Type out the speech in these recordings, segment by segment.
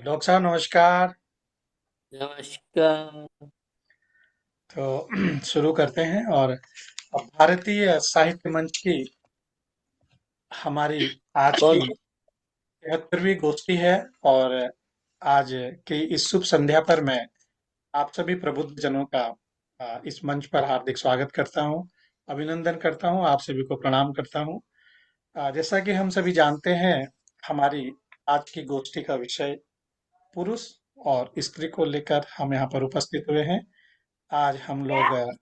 Doctor साहब नमस्कार। नमस्कार। तो शुरू करते हैं। और अब भारतीय साहित्य मंच की हमारी आज कौन की 73वीं गोष्ठी है। और आज की इस शुभ संध्या पर मैं आप सभी प्रबुद्ध जनों का इस मंच पर हार्दिक स्वागत करता हूं, अभिनंदन करता हूं, आप सभी को प्रणाम करता हूं। जैसा कि हम सभी जानते हैं, हमारी आज की गोष्ठी का विषय पुरुष और स्त्री को लेकर हम यहाँ पर उपस्थित हुए हैं। आज हम लोग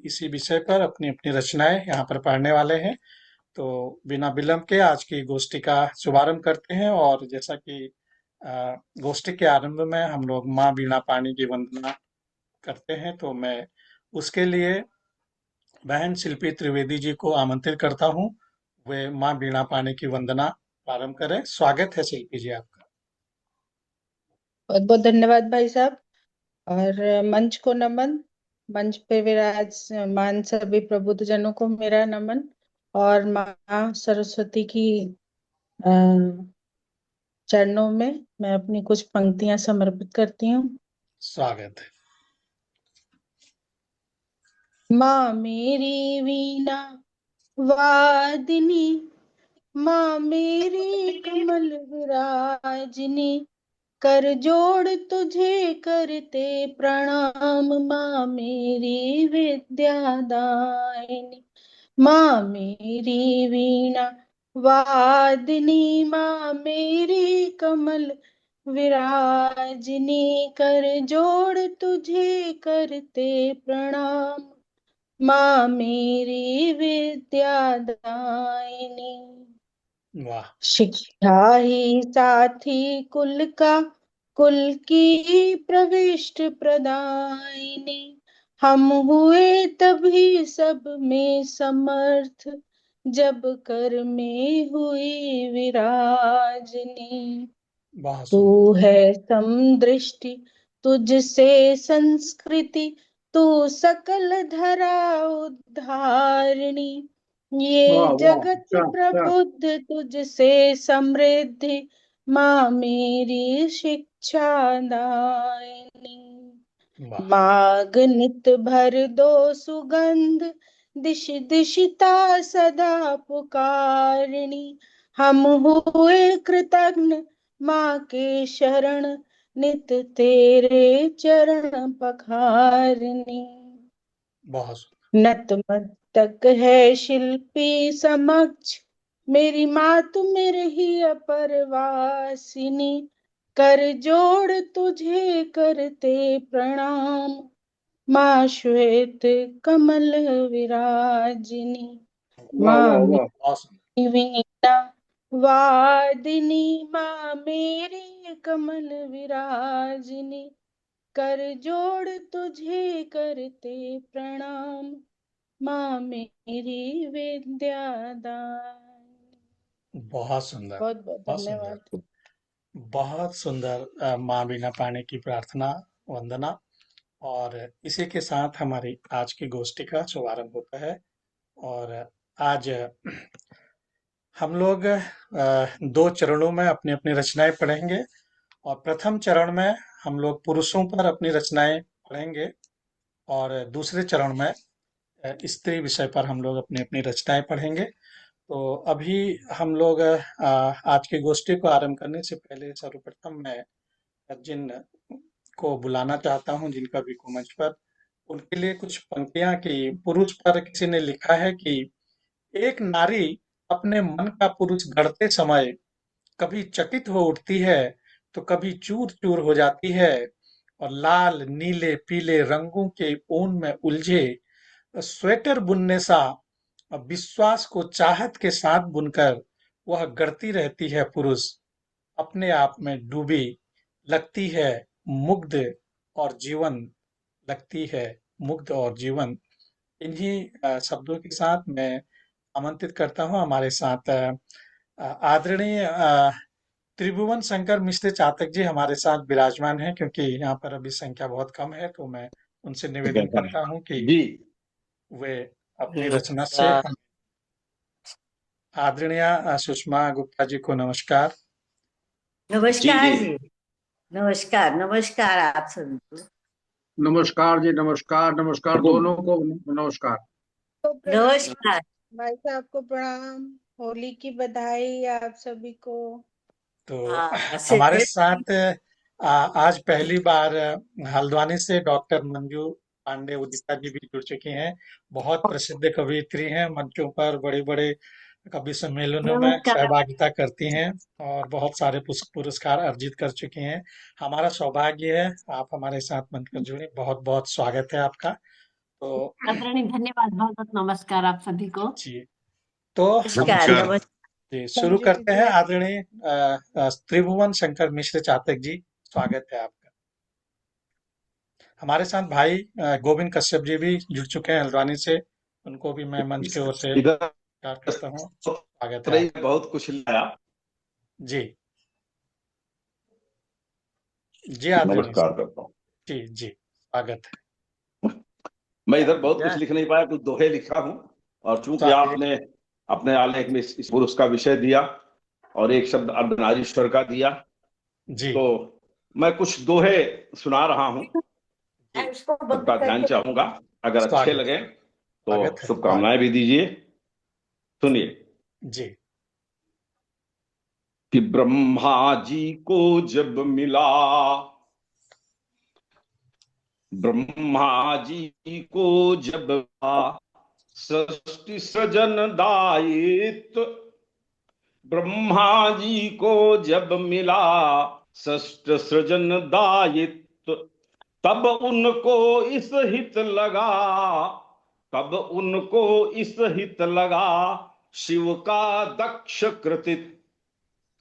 इसी विषय पर अपनी अपनी रचनाएं यहाँ पर पढ़ने वाले हैं। तो बिना विलंब के आज की गोष्ठी का शुभारंभ करते हैं। और जैसा कि गोष्ठी के आरंभ में हम लोग माँ बीणा पाणी की वंदना करते हैं, तो मैं उसके लिए बहन शिल्पी त्रिवेदी जी को आमंत्रित करता हूँ। वे माँ बीणा पाणी की वंदना प्रारंभ करें। स्वागत है शिल्पी जी आपका। बहुत बहुत धन्यवाद भाई साहब। और मंच को नमन। मंच पे विराजमान सभी प्रबुद्ध जनों को मेरा नमन। और माँ सरस्वती की अ, चरणों में मैं अपनी कुछ पंक्तियां समर्पित करती हूँ। स्वागत है। माँ मेरी वीणा वादिनी, माँ मेरी कमल विराजिनी, कर जोड़ तुझे करते प्रणाम, माँ मेरी विद्यादायिनी। माँ मेरी वीणा वादिनी, माँ मेरी कमल विराजिनी, कर जोड़ तुझे करते प्रणाम, माँ मेरी विद्यादायिनी। वाह। शिक्षा ही साथी कुल का, कुल की प्रविष्ट प्रदायिनी, हम हुए तभी सब में समर्थ, जब कर में हुई विराजनी। बहुत तू सुंदर। है समदृष्टि, तुझसे संस्कृति, तू सकल धरा उद्धारिणी, वाह ये वाह, जगत अच्छा अच्छा। प्रबुद्ध तुझसे समृद्धि, माँ मेरी शिक्षा दायिनी। वाह। माग नित भर दो सुगंध, दिश दिशिता सदा पुकारिणी, हम हुए कृतज्ञ माँ के शरण, नित तेरे चरण पखारनी। बहुत सुंदर। नतमस्तक है शिल्पी समक्ष, मेरी मातु मेरे ही अपरवासिनी, कर जोड़ तुझे करते प्रणाम, माँ श्वेत कमल विराजिनी। वाह माँ वाह वाह, मेरी बहुत सुंदर। वीणा वादिनी, माँ मेरी कमल विराजिनी, कर जोड़ तुझे करते प्रणाम, माँ मेरी विद्यादान। बहुत सुंदर। बहुत बहुत बहुत सुंदर। धन्यवाद। बहुत सुंदर। माँ बिना पानी की प्रार्थना, वंदना। और इसी के साथ हमारी आज की गोष्ठी का शुभारंभ होता है। और आज हम लोग दो चरणों में अपनी अपनी रचनाएं पढ़ेंगे। और प्रथम चरण में हम लोग पुरुषों पर अपनी रचनाएं पढ़ेंगे। और दूसरे चरण में स्त्री विषय पर हम लोग अपनी अपनी रचनाएं पढ़ेंगे। तो अभी हम लोग आज की गोष्ठी को आरंभ करने से पहले सर्वप्रथम मैं जिन को बुलाना चाहता हूं, जिनका भी को मंच पर, उनके लिए कुछ पंक्तियां कि पुरुष पर किसी ने लिखा है कि एक नारी अपने मन का पुरुष गढ़ते समय कभी चकित हो उठती है, तो कभी चूर चूर हो जाती है। और लाल नीले पीले रंगों के ऊन में उलझे स्वेटर बुनने सा विश्वास को चाहत के साथ बुनकर वह गढ़ती रहती है पुरुष, अपने आप में डूबी लगती है, मुग्ध और जीवन लगती है, मुग्ध और जीवन। इन्हीं शब्दों के साथ मैं आमंत्रित करता हूं हमारे साथ आदरणीय त्रिभुवन शंकर मिश्र चातक जी हमारे साथ विराजमान हैं। क्योंकि यहाँ पर अभी संख्या बहुत कम है, तो मैं उनसे निवेदन करता हूं कि जी। वे अपनी रचना से नमस्कार। आदरणीय सुषमा गुप्ता जी को नमस्कार। जी नमस्कार जी। जी। नमस्कार नमस्कार आप सभी को। नमस्कार जी, नमस्कार नमस्कार दोनों को नमस्कार। तो प्रणाम नमस्कार। भाई साहब को, प्रणाम। होली की बधाई आप सभी को। तो हाँ हमारे से साथ आज पहली बार हल्द्वानी से डॉक्टर मंजू पांडे उदिता जी भी जुड़ चुकी हैं। बहुत प्रसिद्ध कवयित्री हैं, मंचों पर बड़े बड़े कवि सम्मेलनों में नमस्कार। सहभागिता करती हैं और बहुत सारे पुरस्कार अर्जित कर चुकी हैं। हमारा सौभाग्य है आप हमारे साथ बनकर जुड़े, बहुत बहुत स्वागत है आपका। तो आदरणीय धन्यवाद, बहुत बहुत नमस्कार आप सभी को। जी, तो हम नमस्कार शुरू नमस्कार। जी शुरू मंजू करते दीदी, हैं। आदरणीय त्रिभुवन शंकर मिश्र चातक जी, स्वागत है आपका। हमारे साथ भाई गोविंद कश्यप जी भी जुड़ चुके हैं हल्द्वानी से, उनको भी मैं मंच की ओर से इधर नमस्कार करता हूँ, स्वागत है आपका। बहुत कुछ लाया। जी जी आदरणीय नमस्कार करता हूँ। जी जी स्वागत मैं इधर बहुत कुछ है। लिख नहीं पाया, कुछ दोहे लिखा हूँ। और चूंकि स्वागत आपने अपने आलेख में इस पुरुष का विषय दिया और एक शब्द अर्धनारीश्वर का दिया, जी तो मैं कुछ दोहे सुना रहा हूँ। जी उसको बंद सबका ध्यान करके चाहूंगा, अगर अच्छे स्वागत लगे तो स्वागत है स्वागत। शुभकामनाएं भी दीजिए। सुनिए जी कि ब्रह्मा जी को जब मिला, ब्रह्मा जी को जब मिला सृष्टि सृजन दायित्व, ब्रह्मा जी को जब मिला सृष्टि सृजन दायित्व, तब उनको इस हित लगा, तब उनको इस हित लगा शिव का दक्ष कृतित्व,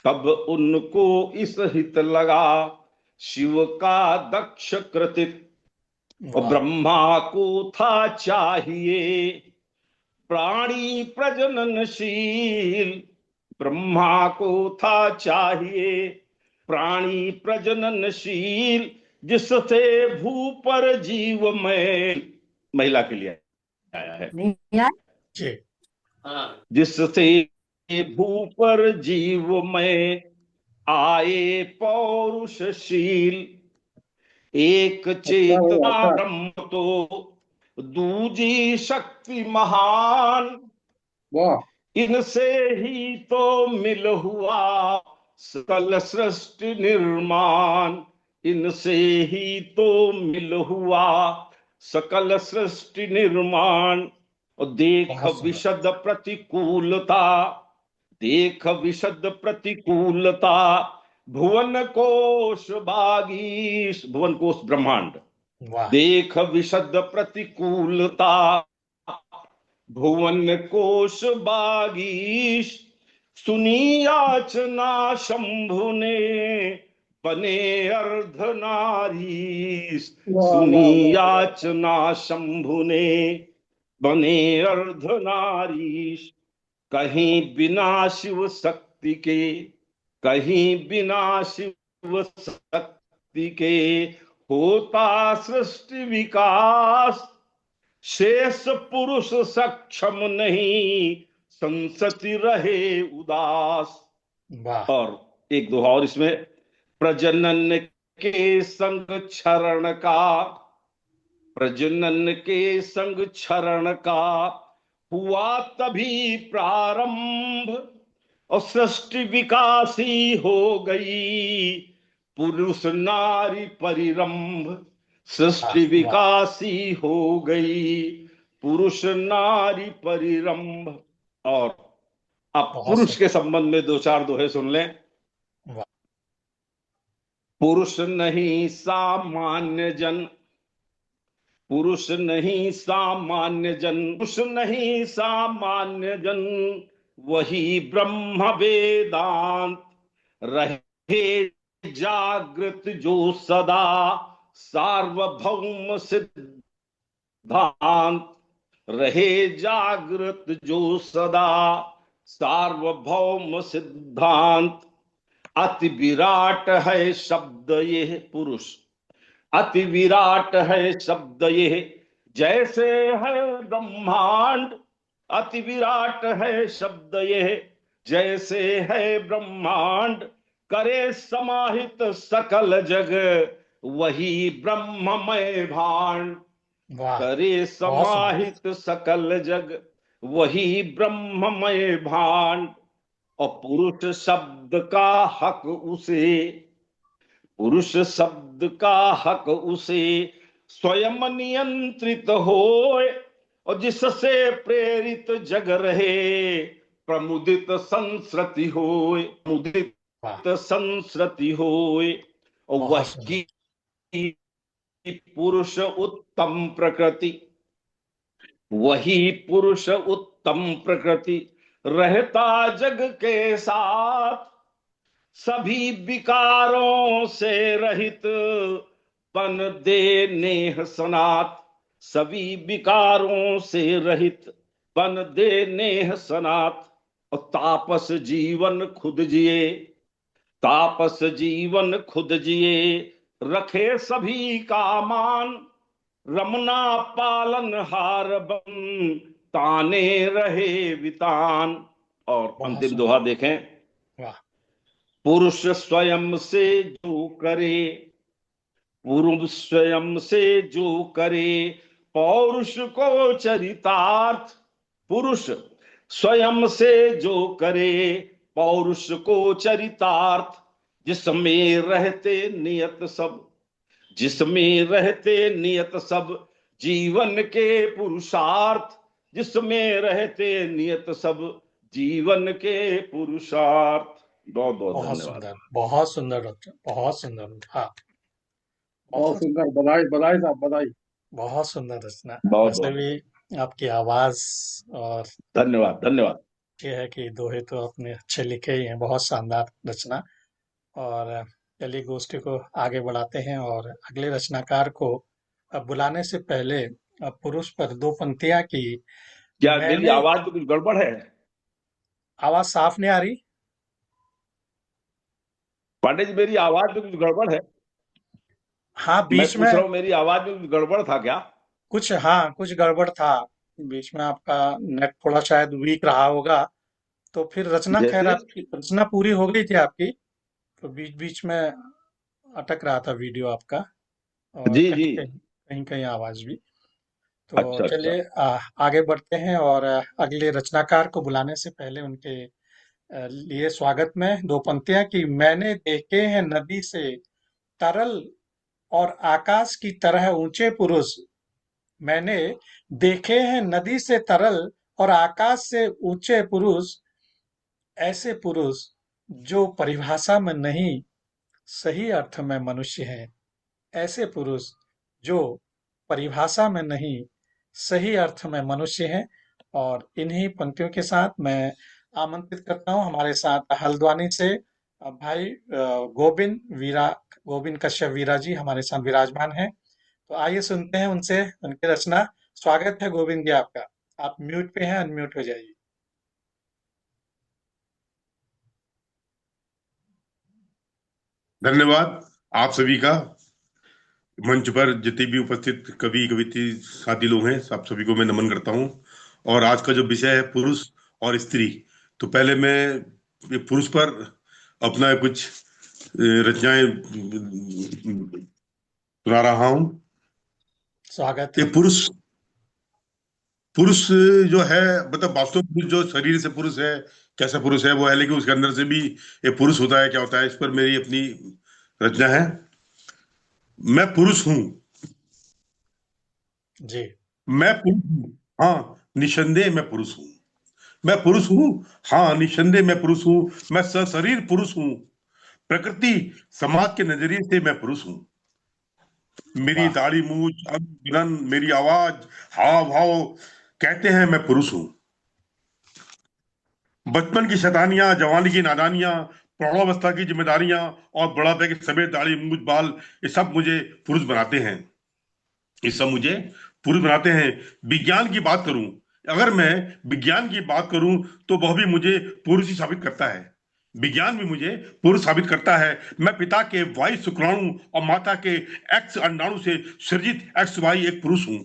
तब उनको इस हित लगा शिव का दक्ष कृतित्व। और वाह ब्रह्मा को था चाहिए प्राणी प्रजननशील, ब्रह्मा को था चाहिए प्राणी प्रजननशील, जिससे भू पर जीव में, महिला के लिए आया है, नहीं यार। जी जिससे भू पर जीव में आए पौरुषशील, एक चेतना ब्रह्म तो दूजी शक्ति महान, इनसे ही तो मिल हुआ सकल सृष्टि निर्माण, इनसे ही तो मिल हुआ सकल सृष्टि निर्माण। और देख बहुत सुंदर। विशद प्रतिकूलता, देख विशद प्रतिकूलता, भुवन कोश बागीश, भुवन कोश ब्रह्मांड, वाह देख विशद प्रतिकूलता, भुवन कोश बागीश, सुनी याचना शंभु ने बने अर्धनारीश, सुनी याचना शंभु ने बने अर्धनारीश। कहीं बिना शिव शक्ति के, कहीं बिना शिव शक्ति के होता सृष्टि विकास, शेष पुरुष सक्षम नहीं संसति रहे उदास। वाह और एक दो और इसमें, प्रजनन के संग क्षरण का, प्रजनन के संग क्षरण का हुआ तभी प्रारंभ, और सृष्टि विकासी हो गई पुरुष नारी परिरंभ, वाह सृष्टि वाह विकासी हो गई पुरुष नारी परिरंभ। और अब बहुत पुरुष के सुंदर। संबंध में दो चार दोहे सुन लें। वाह पुरुष नहीं सामान्य जन, पुरुष नहीं सामान्य जन, पुरुष नहीं सामान्य जन, वही ब्रह्म वेदांत, रहे जागृत जो सदा सार्वभौम सिद्धांत, रहे जागृत जो सदा सार्वभौम सिद्धांत। अति विराट है शब्द ये पुरुष, अति विराट है शब्द ये जैसे है ब्रह्मांड, अति विराट है शब्द ये जैसे है ब्रह्मांड, करे समाहित सकल जग, वही ब्रह्ममय भांड। वाह, करे बहुत सुंदर। समाहित सकल जग, वही ब्रह्ममय भांड। और पुरुष शब्द का हक उसे, पुरुष शब्द का हक उसे, स्वयं नियंत्रित होए। और जिससे प्रेरित जग रहे, प्रमुदित संस्कृति होए, मुदित वाह, संस्कृति होए। और बहुत सुंदर। वही पुरुष उत्तम प्रकृति, वही पुरुष उत्तम प्रकृति, रहता जग के साथ, सभी विकारों से रहित, पन दे नेह सनात। सभी विकारों से रहित, पन दे नेह सनात। और तापस जीवन खुद जिए, तापस जीवन खुद जिए, रखे सभी का मान। रमना पालन हार बन, ताने रहे वितान। और बहुत अंतिम दोहा सुंदर। देखें। वाह, पुरुष स्वयं से जो करे, पुरुष स्वयं से जो करे, पौरुष को चरितार्थ। पुरुष स्वयं से जो करे, पौरुष को चरितार्थ। जिसमें रहते नियत सब, जिसमें रहते नियत सब, जीवन के पुरुषार्थ। जिसमें रहते नियत सब, जीवन के पुरुषार्थ। बहुत बहुत बहुत धन्यवाद। सुंदर, बहुत सुंदर डॉक्टर, बहुत सुंदर। हाँ, बहुत बहुत सुंदर, बधाई बधाई साहब, बधाई। बहुत सुंदर रचना। बहुत वैसे बहुत भी आपकी आवाज और धन्यवाद, धन्यवाद। ये है कि दोहे तो आपने अच्छे लिखे ही हैं, बहुत शानदार रचना। और चलिए गोष्ठी को आगे बढ़ाते हैं और अगले रचनाकार को अब बुलाने से पहले अब पुरुष पर दो पंक्तियां की क्या मेरी मैंने। आवाज में कुछ गड़बड़ है? आवाज साफ नहीं आ रही? पांडे जी, मेरी आवाज में कुछ गड़बड़ है? हाँ, मैं बीच पूछ में रहा हूँ, मेरी आवाज में कुछ गड़बड़ था क्या? कुछ, हाँ कुछ गड़बड़ था। बीच में आपका नेट थोड़ा शायद वीक रहा होगा। तो फिर रचना, खैर जैसे? आपकी रचना पूरी हो गई थी आपकी, तो बीच बीच में अटक रहा था वीडियो आपका, और जी कहीं जी। कहीं कहीं कहीं आवाज भी। तो अच्छा अच्छा। चलिए आगे बढ़ते हैं और अगले रचनाकार को बुलाने से पहले उनके लिए स्वागत में दो पंक्तियां कि मैंने देखे हैं नदी से तरल और आकाश की तरह ऊंचे पुरुष। मैंने देखे हैं नदी से तरल और आकाश से ऊंचे पुरुष, ऐसे पुरुष जो परिभाषा में नहीं सही अर्थ में मनुष्य हैं। ऐसे पुरुष जो परिभाषा में नहीं सही अर्थ में मनुष्य हैं। और इन्हीं पंक्तियों के साथ मैं आमंत्रित करता हूं हमारे साथ हल्द्वानी से भाई गोविंद वीरा, गोविंद कश्यप वीरा जी हमारे साथ विराजमान हैं। तो आइए सुनते हैं उनसे उनकी रचना। स्वागत है गोविंद जी आपका। आप म्यूट पे हैं, अनम्यूट हो जाइए। धन्यवाद आप सभी का। मंच पर जितने भी उपस्थित कवि कवित्री साथी लोग हैं, सब सभी को मैं नमन करता हूं। और आज का जो विषय है पुरुष और स्त्री, तो पहले मैं ये पुरुष पर अपना कुछ रचनाएं सुना रहा हूं। स्वागत ये है। पुरुष पुरुष जो है, मतलब वास्तव में पुरुष जो शरीर से पुरुष है, कैसा पुरुष है वो है, लेकिन उसके अंदर से भी ये पुरुष होता है, क्या होता है, इस पर मेरी अपनी रचना है। मैं पुरुष हूं, जी। मैं पुरुष हूं, हाँ निसंदेह मैं पुरुष हूं। मैं पुरुष हूं, हाँ निसंदेह मैं पुरुष हूं। मैं सशरीर पुरुष हूं, प्रकृति समाज के नजरिए से मैं पुरुष हूं। मेरी वाह, दाढ़ी मूछ अंग गिनन, मेरी आवाज हाव भाव कहते हैं मैं पुरुष हूं। बचपन की शैतानियां, जवानी की नादानियां, प्रौढ़ावस्था की जिम्मेदारियां और बुढ़ापे की सफेद दाढ़ी मूछ बाल, ये सब मुझे पुरुष बनाते हैं। ये सब मुझे पुरुष बनाते हैं। विज्ञान की बात करूं, अगर मैं विज्ञान की बात करूं तो वह भी मुझे पुरुष ही साबित करता है। विज्ञान भी मुझे पुरुष साबित करता है। मैं पिता के वाई शुक्राणु और माता के एक्स अंडाणु से सृजित एक्स वाई एक पुरुष हूं।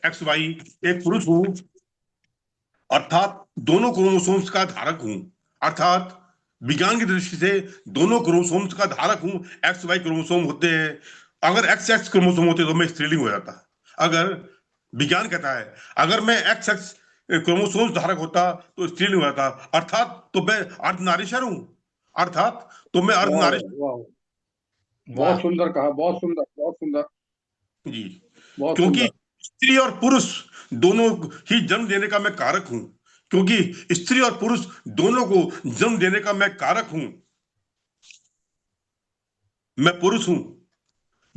एक्स वाई एक पुरुष हूं, अर्थात दोनों क्रोमोसोम्स का धारक हूं। अर्थात विज्ञान की दृष्टि से दोनों क्रोमोसोम्स का धारक हूं। एक्स वाई क्रोमोसोम होते हैं, अगर एक्स एक्स क्रोमोसोम होते तो मैं स्त्रीलिंग हो जाता। अगर विज्ञान कहता है अगर मैं एक्स एक्स क्रोमोसोम्स धारक होता तो स्त्रीलिंग हो जाता, अर्थात तो मैं अर्धनारीश्वर हूं, अर्थात तो मैं वाह अर्धनारीश्वर। वाह, वाह। बहुत सुंदर कहा, बहुत सुंदर, बहुत सुंदर, जी, बहुत क्योंकि सुंदर। स्त्री और पुरुष दोनों ही जन्म देने का मैं कारक हूं, क्योंकि स्त्री और पुरुष दोनों को जन्म देने का मैं कारक हूं। मैं पुरुष हूं,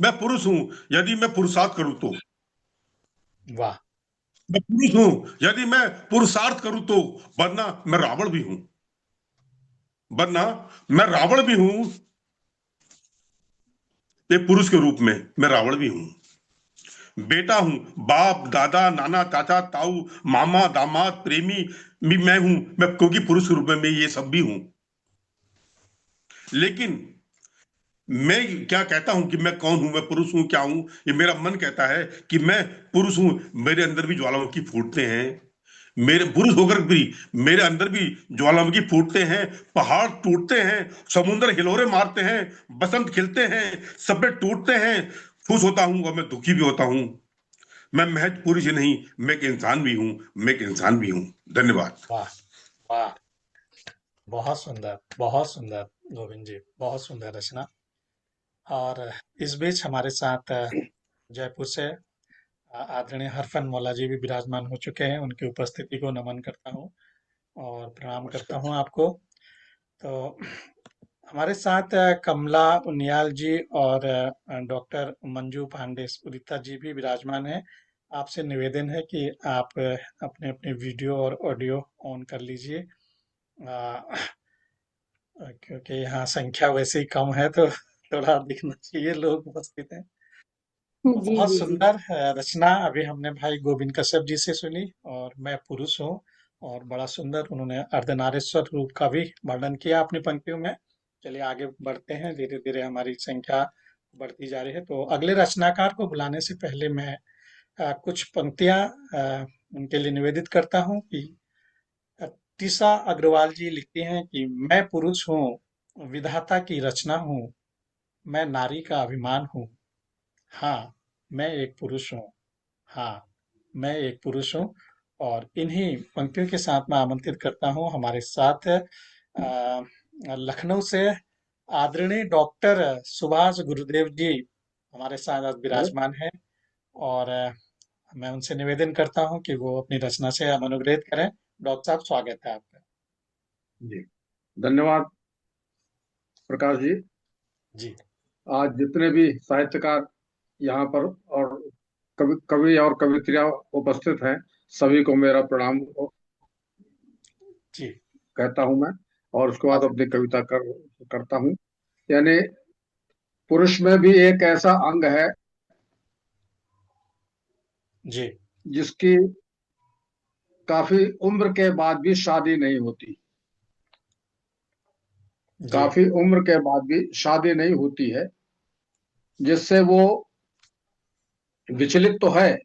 मैं पुरुष हूं यदि मैं पुरुषार्थ करूं तो। वाह। मैं पुरुष हूं यदि मैं पुरुषार्थ करूं तो, वरना मैं रावण भी हूं, वरना मैं रावण भी हूं। एक पुरुष के रूप में मैं रावण भी हूं, बेटा हूं, बाप दादा नाना चाचा ताऊ मामा दामाद प्रेमी भी मैं हूं, मैं क्योंकि पुरुष के रूप में मैं ये सब भी हूं। लेकिन मैं क्या कहता हूं कि मैं कौन हूं, मैं पुरुष हूं, क्या हूं? ये मेरा मन कहता है कि मैं पुरुष हूं। मेरे अंदर भी ज्वालामुखी फूटते हैं, मेरे पुरुष होकर भी मेरे अंदर भी ज्वालामुखी फूटते हैं, पहाड़ टूटते हैं, समुद्र हिलोरे मारते हैं, बसंत खिलते हैं, सब्बे टूटते हैं। खुश होता हूं और मैं दुखी भी होता हूं। मैं महज पुरुष ही नहीं, मैं एक इंसान भी हूं, मैं एक इंसान भी हूं। धन्यवाद। वाह। वाह। बहुत सुंदर, बहुत सुंदर गोविंद जी, बहुत सुंदर रचना। और इस बीच हमारे साथ जयपुर से आदरणीय हरफन मौला जी भी विराजमान हो चुके हैं। उनकी उपस्थिति को नमन करता हूँ और प्रणाम करता हूँ आपको। तो हमारे साथ कमला उनियाल जी और डॉक्टर मंजू पांडे उदिता जी भी विराजमान हैं। आपसे निवेदन है कि आप अपने अपने वीडियो और ऑडियो ऑन कर लीजिए, क्योंकि यहाँ संख्या वैसे ही कम है तो थोड़ा दिखना चाहिए लोग उपस्थित हैं। तो जी बहुत जी जी। सुंदर रचना अभी हमने भाई गोविंद कश्यप जी से सुनी। और मैं पुरुष हूँ, और बड़ा सुंदर उन्होंने अर्धनारीश्वर रूप का भी वर्णन किया अपनी पंक्तियों में। चलिए आगे बढ़ते हैं, धीरे धीरे हमारी संख्या बढ़ती जा रही है। तो अगले रचनाकार को बुलाने से पहले मैं कुछ पंक्तियां उनके लिए निवेदित करता हूँ कि टीसा अग्रवाल जी लिखती हैं कि मैं पुरुष हूँ, विधाता की रचना हूँ, मैं नारी का अभिमान हूँ। हाँ, मैं एक पुरुष हूँ। हाँ, मैं एक पुरुष हूँ। और इन्हीं पंक्तियों के साथ मैं आमंत्रित करता हूँ हमारे साथ लखनऊ से आदरणीय डॉक्टर सुभाष गुरुदेव जी हमारे साथ आज अरे विराजमान हैं। और मैं उनसे निवेदन करता हूँ कि वो अपनी रचना से हम अनुग्रहित करें। डॉक्टर साहब, स्वागत है आपका। जी, धन्यवाद प्रकाश जी। जी। आज जितने भी साहित्यकार यहाँ पर और कवि कवि और कवित्रियां उपस्थित हैं, सभी को मेरा प्रणाम जी। कहता हूं मैं, और उसके बाद आज। अपनी कविता करता हूं। यानी पुरुष में भी एक ऐसा अंग है जी। जिसकी काफी उम्र के बाद भी शादी नहीं होती, जी। काफी उम्र के बाद भी शादी नहीं होती है, जिससे वो विचलित तो है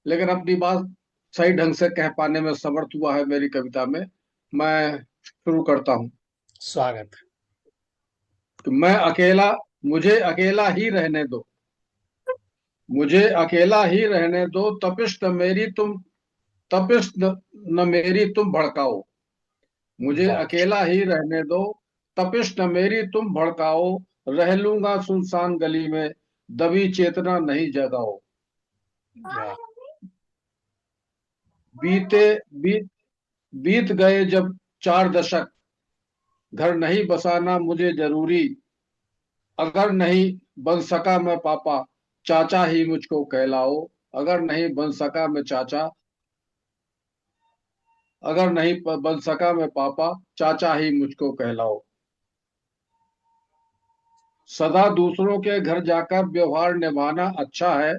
लेकिन अपनी बात सही ढंग से कह पाने में समर्थ हुआ है मेरी कविता में। मैं शुरू करता हूं स्वागत। कि मैं अकेला, मुझे अकेला ही रहने दो, मुझे अकेला ही रहने दो, तपिश न मेरी तुम, तपिश न मेरी तुम भड़काओ, मुझे वाह। अकेला ही रहने दो, तपिश न मेरी तुम भड़काओ, रह लूंगा सुनसान गली में, दबी चेतना नहीं जगाओ। वाह। बीते बीत बीत गए जब 4 दशक, घर नहीं बसाना मुझे जरूरी, अगर नहीं बन सका मैं पापा, चाचा ही मुझको कहलाओ, अगर नहीं बन सका मैं चाचा, अगर नहीं बन सका मैं पापा, चाचा ही मुझको कहलाओ। सदा दूसरों के घर जाकर व्यवहार निभाना अच्छा है,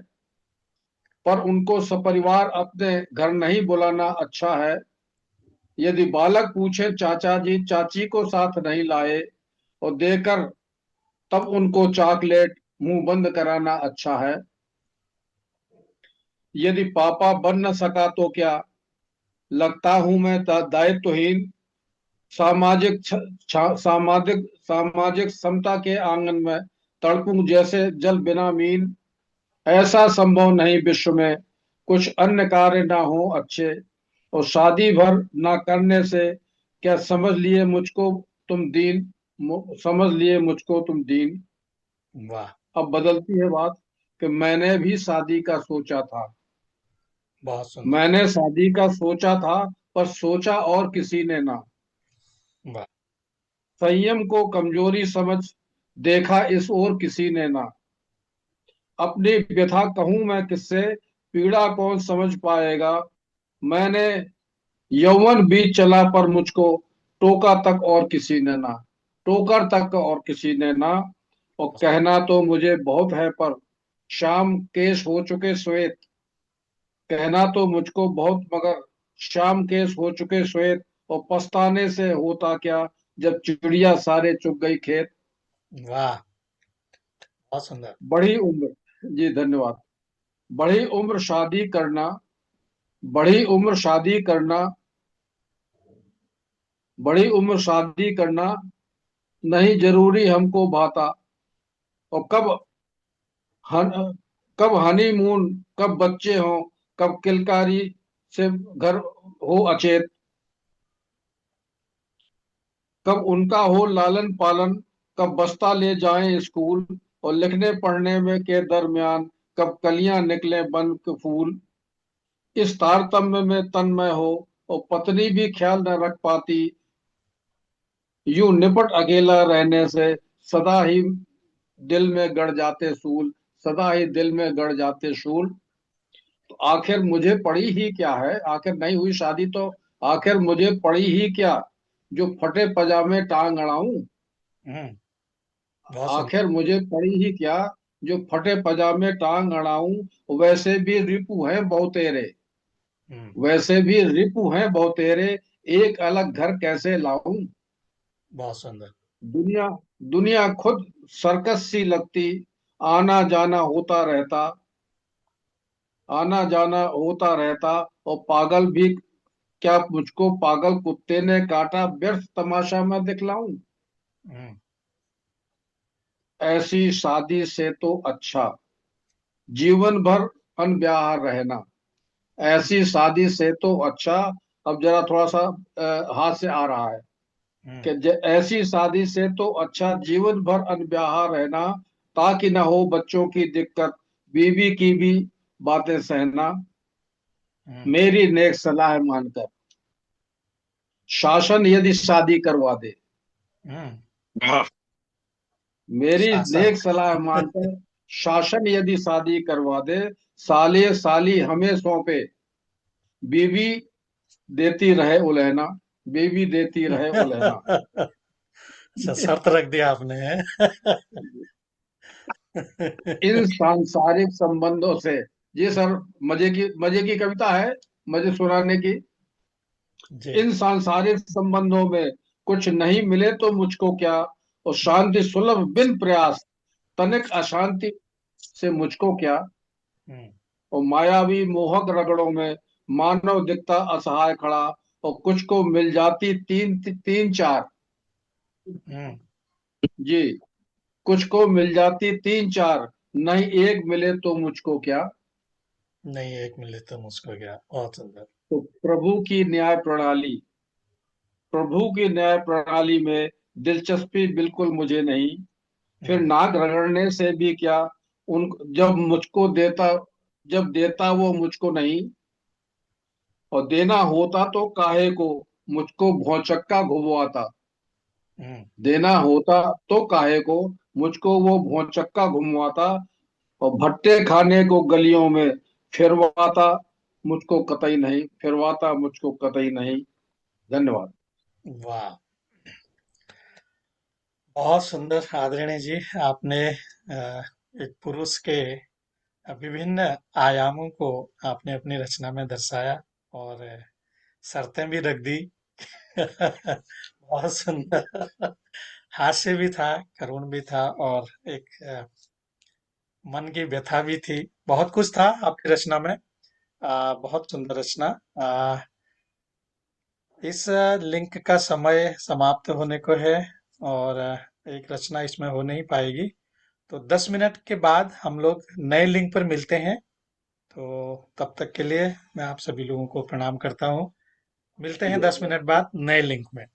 पर उनको सपरिवार अपने घर नहीं बुलाना अच्छा है। यदि बालक पूछे चाचा जी चाची को साथ नहीं लाए, और देकर तब उनको चॉकलेट मुंह बंद कराना अच्छा है। यदि पापा बन न सका तो क्या, लगता हूं मैं दायित्वहीन, सामाजिक सामाजिक सामाजिक समता के आंगन में तड़पूं जैसे जल बिना मीन। ऐसा संभव नहीं विश्व में कुछ अन्य कार्य ना हो अच्छे, और शादी भर ना करने से क्या समझ लिए मुझको तुम दीन। समझ लिए मुझको तुम दीन। वाह, अब बदलती है बात कि मैंने भी शादी का सोचा था। बहुत सुंदर। मैंने शादी का सोचा था, पर सोचा और किसी ने ना। वाह, संयम को कमजोरी समझ देखा इस ओर किसी ने ना। अपनी व्यथा कहूं मैं किससे, पीड़ा कौन समझ पाएगा। मैंने यौवन बीत चला पर मुझको टोका तक और किसी ने ना। टोकर तक और किसी ने ना। और कहना तो मुझे बहुत है पर शाम केश हो चुके श्वेत। कहना तो मुझको बहुत मगर शाम केस हो चुके श्वेत। और पछताने से होता क्या जब चिड़िया सारे चुग गई खेत। वाह, बहुत सुंदर। बड़ी उम्र, जी धन्यवाद। बड़ी उम्र शादी करना, बड़ी उम्र शादी करना, बड़ी उम्र शादी करना नहीं जरूरी हमको भाता। और हन, कब हनीमून, कब बच्चे हों, कब किलकारी से घर हो अचेत। कब उनका हो लालन पालन, कब बस्ता ले जाएं स्कूल। और लिखने पढ़ने में के दरमियान कब कलियां निकले बन के फूल। इस तारतम्य में तन्मय हो और पत्नी भी ख्याल न रख पाती। यूं निपट अकेला रहने से सदा ही दिल में गड़ जाते सूल। सदा ही दिल में गड़ जाते सूल। तो आखिर मुझे पड़ी ही क्या है, आखिर नहीं हुई शादी तो आखिर मुझे पड़ी ही क्या, जो फटे पजामे टांग अड़ाऊं। हम्म, बहुत सुंदर। आखिर मुझे पड़ी ही क्या, जो फटे पजामे टांग अड़ाऊं। वैसे भी रिपू हैं बहुतेरे, हम्म, वैसे भी रिपू हैं बहुतेरे। एक अलग घर कैसे लाऊं। बहुत सुंदर। दुनिया दुनिया खुद सर्कस सी लगती। आना जाना होता रहता, आना जाना होता रहता। और पागल भी क्या मुझको पागल कुत्ते ने काटा, व्यर्थ तमाशा मैं दिखलाऊं। हम्म, ऐसी शादी से तो अच्छा जीवन भर अनब्याह रहना। ऐसी शादी से तो अच्छा, अब जरा थोड़ा सा हाथ से आ रहा है हम्म, कि ऐसी शादी से तो अच्छा जीवन भर अनब्याह रहना। ताकि ना हो बच्चों की दिक्कत, बीवी की भी बातें सहना। हम्म, मेरी नेक सलाह मानकर शासन यदि शादी करवा दे। हम्म, वाह, मेरी शासन। नेक सलाह मानकर शासन यदि शादी करवा दे। साले साली हमें सौंपे, बीवी देती रहे उलहना। बीवी देती रहे उलहना। अच्छा, शर्त रख दिया आपने। इन सांसारिक संबंधों से, जी सर, मजे की कविता है, मजे सुनाने की। जी। इन सांसारिक संबंधों में कुछ नहीं मिले तो मुझको क्या, और शांति सुलभ बिन प्रयास तनिक अशांति से मुझको क्या। हम्म, और मायावी मोहक रगड़ों में मानव दिखता असहाय खड़ा। और कुछ को मिल जाती तीन तीन चार, हम्म, जी, कुछ को मिल जाती तीन चार, नहीं एक मिले तो मुझको क्या। नहीं एक मिले तो मुझको क्या, बहुत सुंदर। तो प्रभु की न्याय प्रणाली में दिलचस्पी बिल्कुल मुझे नहीं। फिर हम्म, नाक रगड़ने से भी क्या, उन जब मुझको देता, जब देता वो मुझको नहीं। और देना होता तो काहे को मुझको भौचक्का घुमवाता। हम्म, देना होता तो काहे को मुझको वो भौचक्का घुमवाता। और भट्टे खाने को गलियों में फिरवाता मुझको कतई नहीं, फिरवाता मुझको कतई नहीं। धन्यवाद। वाह, बहुत सुंदर आदरणीय जी। आपने एक पुरुष के विभिन्न आयामों को आपने अपनी रचना में दर्शाया और शर्तें भी रख दी। बहुत सुंदर। हास्य भी था, करुण भी था और एक मन की व्यथा भी थी। बहुत कुछ था आपकी रचना में। बहुत सुंदर रचना। इस लिंक का समय समाप्त होने को है और एक रचना इसमें हो नहीं पाएगी। तो 10 मिनट के बाद हम लोग नए लिंक पर मिलते हैं। तो तब तक के लिए मैं आप सभी लोगों को प्रणाम करता हूँ। मिलते हैं 10 मिनट बाद नए लिंक में।